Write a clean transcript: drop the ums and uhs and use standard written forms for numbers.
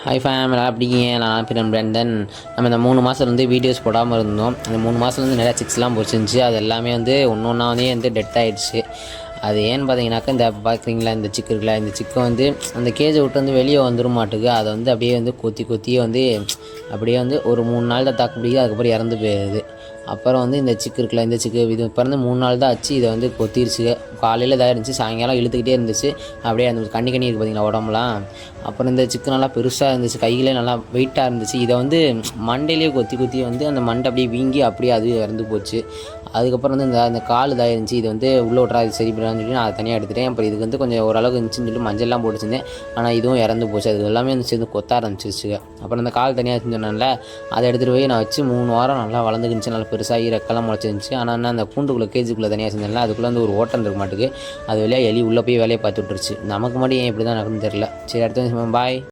Hi fame எல்லாம் எப்படி இருக்கீங்க? நான் பிரம் பிரண்டன். நம்ம இந்த 3 மாதம் வீடியோஸ் போடாமல் இருந்தோம். அந்த 3 மாதம் நிறையா சிக்ஸ்லாம் பொரிச்சிருந்துச்சு. அது எல்லாமே ஒன்று ஒன்றா டெத் ஆகிடுச்சு. அது ஏன்னு பார்த்தீங்கன்னாக்கா, இந்த பார்க்குறீங்களா இந்த சிக்கு இருக்குல்ல, இந்த சிக்கை அந்த கேஜை விட்டு வெளியே வந்துடும் மாட்டுக்கு. அதை அப்படியே கொத்தி கொத்தியே அப்படியே ஒரு 3 நாள் தான் தாக்கு பிடிக்குது. அதுக்கப்புறம் இறந்து போயிடுது. அப்புறம் இந்த சிக்கு இருக்குல்ல, இந்த சிக்கு இது பிறந்து 3 நாள் தான் ஆச்சு. இதை கொத்திருச்சு. காலையில் இதாக இருந்துச்சு, சாயங்காலம் இழுத்துக்கிட்டே இருந்துச்சு. அப்படியே அந்த கண்ணி இருக்குது பார்த்தீங்களா உடம்புலாம். அப்புறம் இந்த சிக்கு நல்லா பெருசாக இருந்துச்சு, கையிலே நல்லா வெயிட்டாக இருந்துச்சு. இதை மண்டையிலே கொத்தி கொத்தி அந்த மண்டை அப்படியே வீங்கி அப்படியே அது இறந்து போச்சு. அதுக்கப்புறம் இந்த கால் இதாக இருந்துச்சு. இது உள்ளே விட்றா இது சரி பண்ணலான்னு சொல்லி நான் அதை தனியாக எடுத்துட்டேன். அப்புறம் இதுக்கு கொஞ்சம் ஓரளவுக்கு இருந்துச்சுன்னு சொல்லி மஞ்சள்லாம் போட்டுச்சிருந்தேன். ஆனால் இதுவும் இறந்து போச்சு. அது எல்லாமே சேர்ந்து கொத்த ஆரம்பிச்சிருச்சுங்க. அப்புறம் இந்த கால் தனியாக சொன்னேன்ல, அதை எடுத்துகிட்டு போய் நான் வச்சு 3 வாரம் நல்லா வளர்ந்துக்கிச்சு. நல்லா பெருசாகி ரெக்கெல்லாம் முளைச்சிருந்துச்சு. ஆனால் என்ன அந்த கூண்டுக்குள்ளே கேஜுக்குள்ளே தனியாக செஞ்சேன்ல, அதுக்குள்ளே ஒரு ஓட்டம் இருக்க மாட்டுக்கு. அது வழியாக எலி உள்ளே போய் வேலையை பார்த்து விட்டுருச்சு. நமக்கு மட்டும் ஏன் இப்படி தான் நடக்குன்னு தெரில. சரி, அடுத்த பாய்.